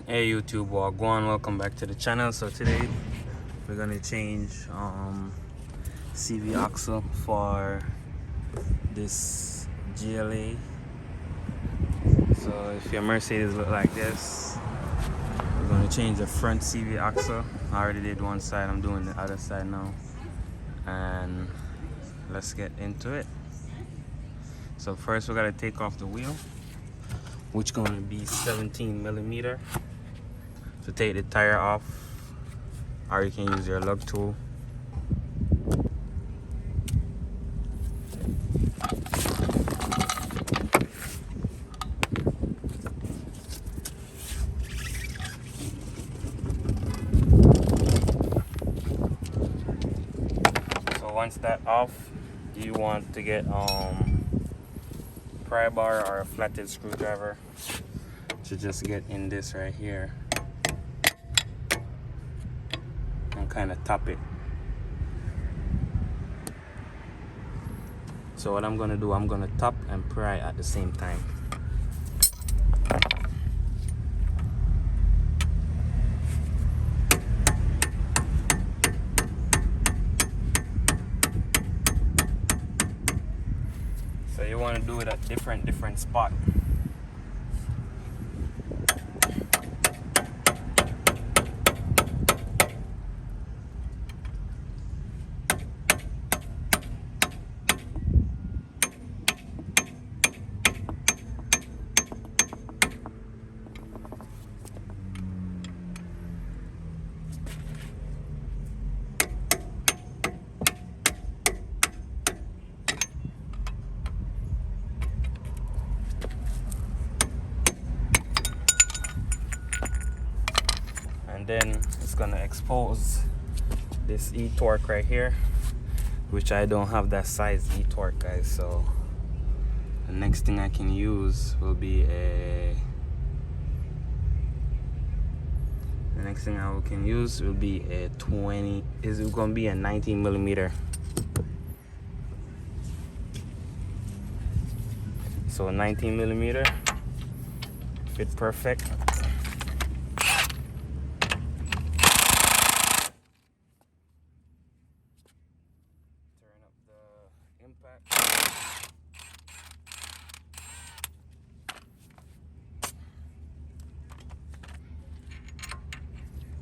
Hey YouTube, welcome back to the channel. So today we're gonna change CV axle for this GLA. So if your Mercedes look like this, we're gonna change the front CV axle. I already did one side, I'm doing the other side now, and let's get into it. So first we gotta take off the wheel, which gonna be 17 millimeter. To take the tire off, or you can use your lug tool. So once that's off, you want to get pry bar or a flathead screwdriver to just get in this right here and kind of top it. So what I'm gonna do, I'm gonna top and pry at the same time. So you want to do it at different spot. Then it's gonna expose this e-torque right here, which I don't have that size e-torque, guys. So the next thing I can use will be a 20. Is it gonna be a 19 millimeter? So 19 millimeter fit perfect.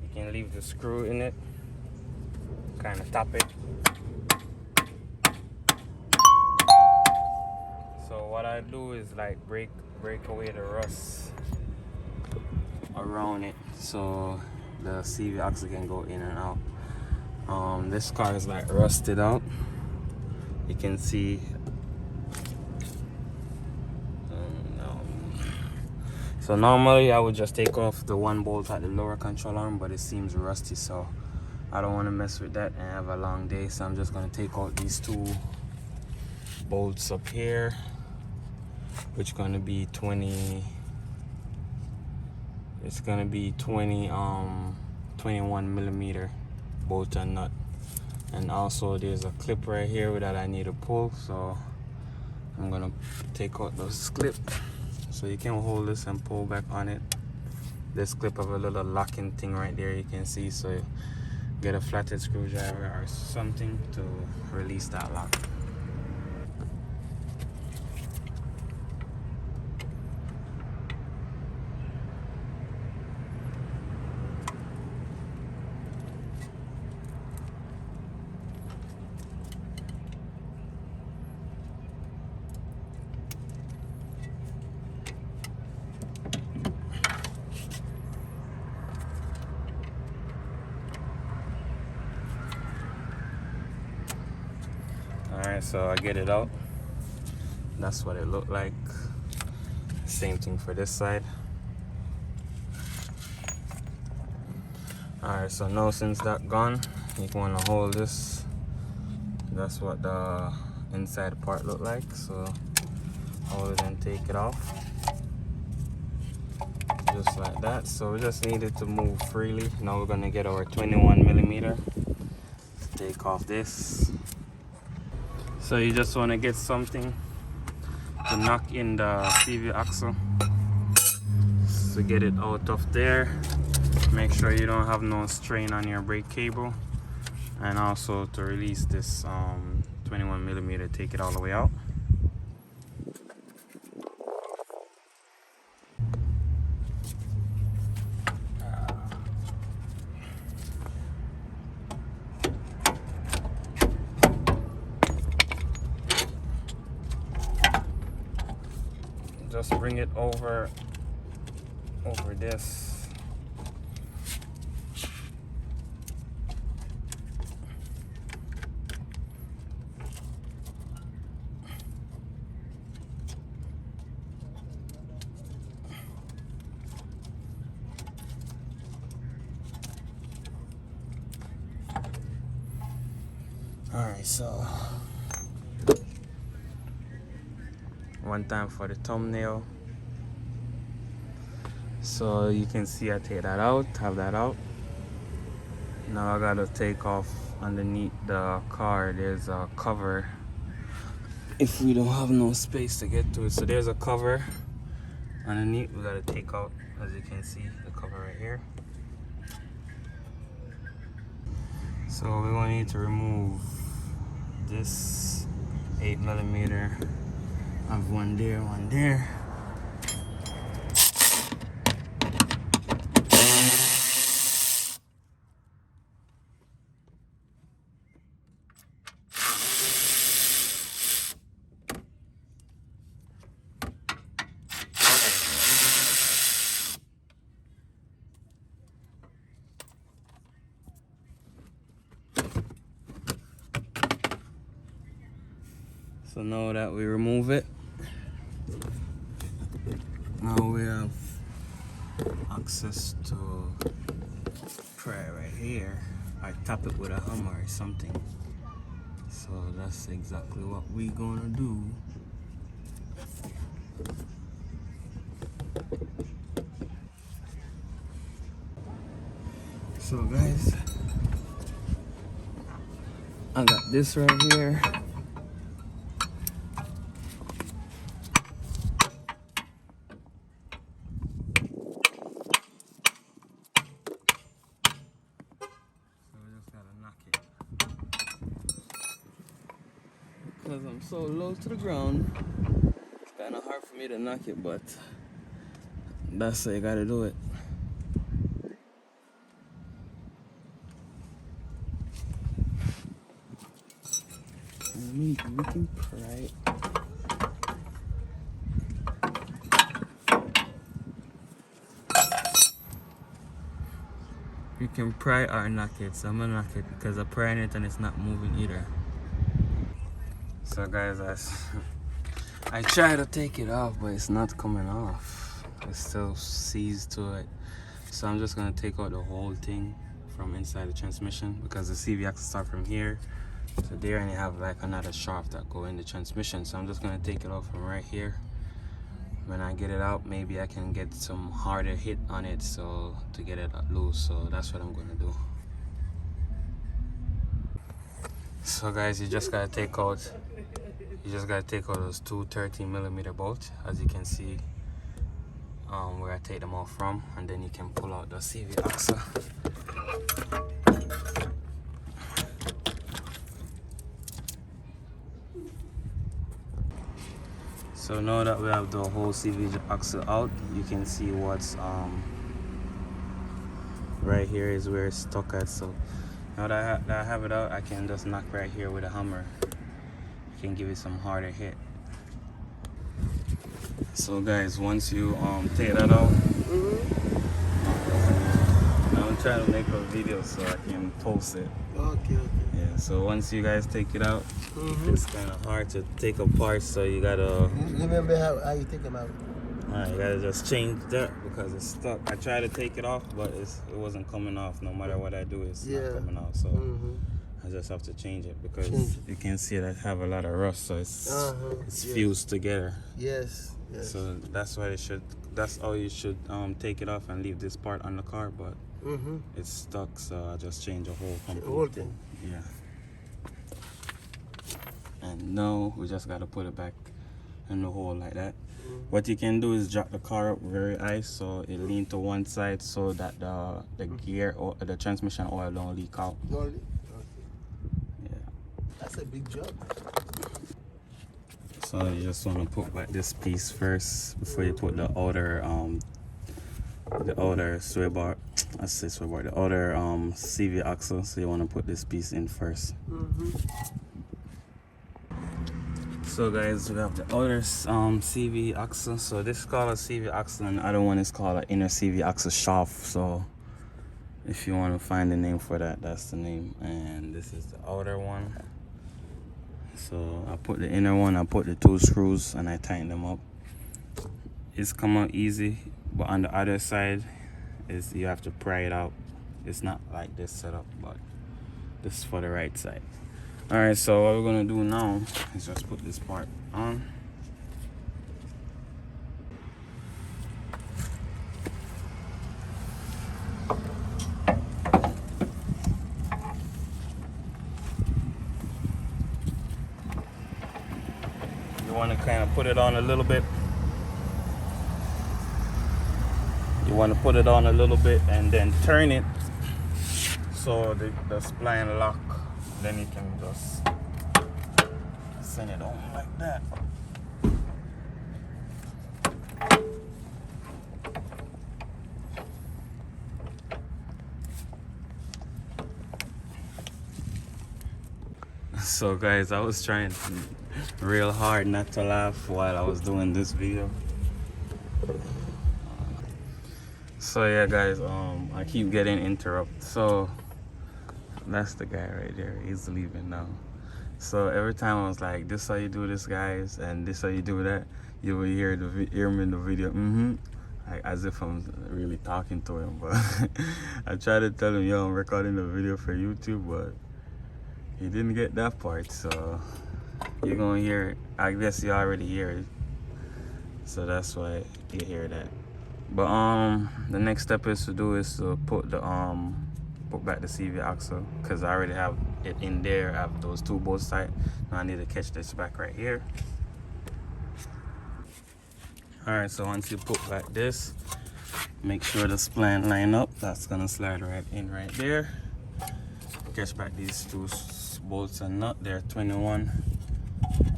You can leave the screw in it, kind of top it. So what I do is like break away the rust around it, so the CV axle can go in and out. This car is like rusted out. You can see. So normally I would just take off the one bolt at the lower control arm, but it seems rusty, so I don't want to mess with that and have a long day. So I'm just going to take out these two bolts up here, which is going to be 20. It's going to be 21 millimeter bolt and nut. And also there's a clip right here that I need to pull, so I'm going to take out those clips. So you can hold this and pull back on it. This clip of a little locking thing right there, you can see. So you get a flathead screwdriver or something to release that lock. Alright, so I get it out. That's what it looked like. Same thing for this side. Alright, so now since that gone, you want to hold this. That's what the inside part look like. So hold it and take it off. Just like that. So we just need it to move freely. Now we're going to get our 21 millimeter. Take off this. So you just want to get something to knock in the CV axle. to get it out of there. Make sure you don't have no strain on your brake cable, and also to release this 21mm, take it all the way out. Just bring it over this. Alright, so one time for the thumbnail. So you can see I take that out, have that out. Now I gotta take off underneath the car. There's a cover if we don't have no space to get to it. So there's a cover underneath. We gotta take out, as you can see, the cover right here. So we will need to remove this 8mm. I have one there, one there. So now that we remove it, now we have access to pry right here. I tap it with a hammer or something. So that's exactly what we gonna do. So guys, I got this right here. Because I'm so low to the ground, it's kind of hard for me to knock it, but that's how you gotta do it. We can pry. You can pry or knock it, so I'm gonna knock it because I'm prying it and it's not moving either. So guys, I try to take it off, but it's not coming off. It still seized to it. So I'm just gonna take out the whole thing from inside the transmission, because the CV axle start from here to there, and you have like another shaft that go in the transmission. So I'm just gonna take it off from right here. When I get it out, maybe I can get some harder hit on it, so to get it loose. So that's what I'm gonna do. So guys, you just gotta take out those two 13mm bolts, as you can see where I take them off from, and then you can pull out the CV axle. So now that we have the whole CV axle out, you can see what's right here is where it's stuck at. So now that I have it out, I can just knock right here with a hammer. You can give it some harder hit. So guys, once you take that out, now I'm trying to make a video so I can post it. Okay. Yeah, so once you guys take it out, it's kind of hard to take apart, so you gotta... Remember how you take them out? Alright, you gotta just change that because it's stuck. I tried to take it off, but it wasn't coming off. No matter what I do, it's not coming off. So I just have to change it, because you can see that I have a lot of rust, so it's fused together. Yes. So that's why that's how you should take it off and leave this part on the car, but it's stuck, so I just change the whole thing. Yeah. And now we just gotta put it back in the hole like that. What you can do is drop the car up very high so it lean to one side so that the gear or the transmission oil don't leak out. Okay. Yeah. That's a big job. So you just want to put back this piece first before you put the outer sway bar, the outer CV axle. So you want to put this piece in first. So guys, we have the outer CV axle. So this is called a CV axle and the other one is called an inner CV axle shaft. So if you want to find the name for that, that's the name. And this is the outer one. So I put the inner one, I put the 2 screws and I tighten them up. It's come out easy, but on the other side is you have to pry it out. It's not like this setup, but this is for the right side. Alright, so what we're gonna do now is just put this part on. You want to kind of put it on a little bit. You want to put it on a little bit and then turn it so the spline lock. Then you can just send it on like that. So guys, I was trying real hard not to laugh while I was doing this video. So yeah guys, I keep getting interrupted. So that's the guy right there, he's leaving now. So every time I was like, this how you do this guys, and this how you do that, you will hear him in the video, like, as if I'm really talking to him. But I tried to tell him, yo, I'm recording the video for YouTube, but he didn't get that part. So you're gonna hear it. I guess you already hear it, so that's why you hear that. But the next step is to put back the CV axle, because I already have it in there. I have those 2 bolts tight. Now I need to catch this back right here. Alright, so once you put back this, make sure the spline line up. That's gonna slide right in right there. Catch back these 2 bolts and nut. They're 21.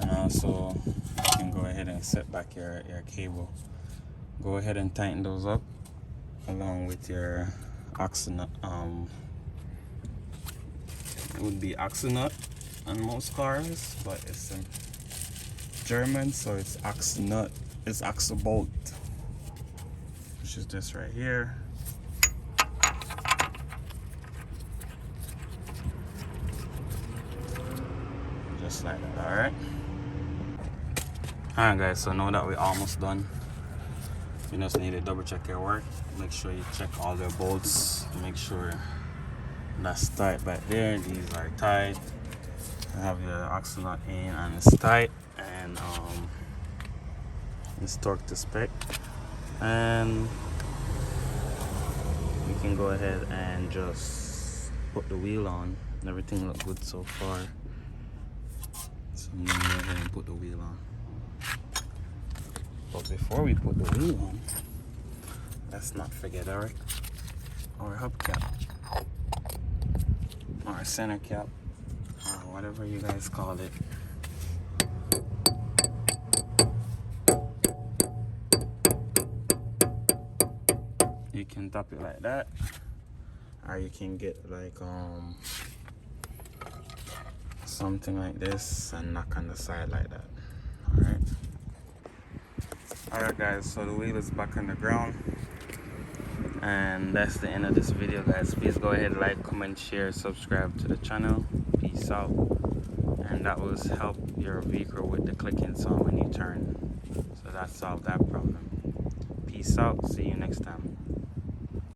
And also you can go ahead and set back your cable. Go ahead and tighten those up along with your axle nut. It would be axle nut on most cars, but it's in German, so it's axle nut. It's axle bolt, which is this right here. Just like that. Alright guys, so now that we're almost done, you just need to double check your work. Make sure you check all the bolts. Make sure that's tight back there. These are tight. You have your axle nut in and it's tight, and it's torqued to spec. And you can go ahead and just put the wheel on. Everything looks good so far. So I'm gonna go ahead and put the wheel on. But before we put the wheel on, let's not forget our hubcap, or center cap, or whatever you guys call it. You can tap it like that, or you can get like something like this and knock on the side like that. Alright guys, so the wheel is back on the ground, and that's the end of this video guys. Please go ahead, like, comment, share, subscribe to the channel. Peace out. And that will help your vehicle with the clicking sound when you turn, so that solved that problem. Peace out, see you next time.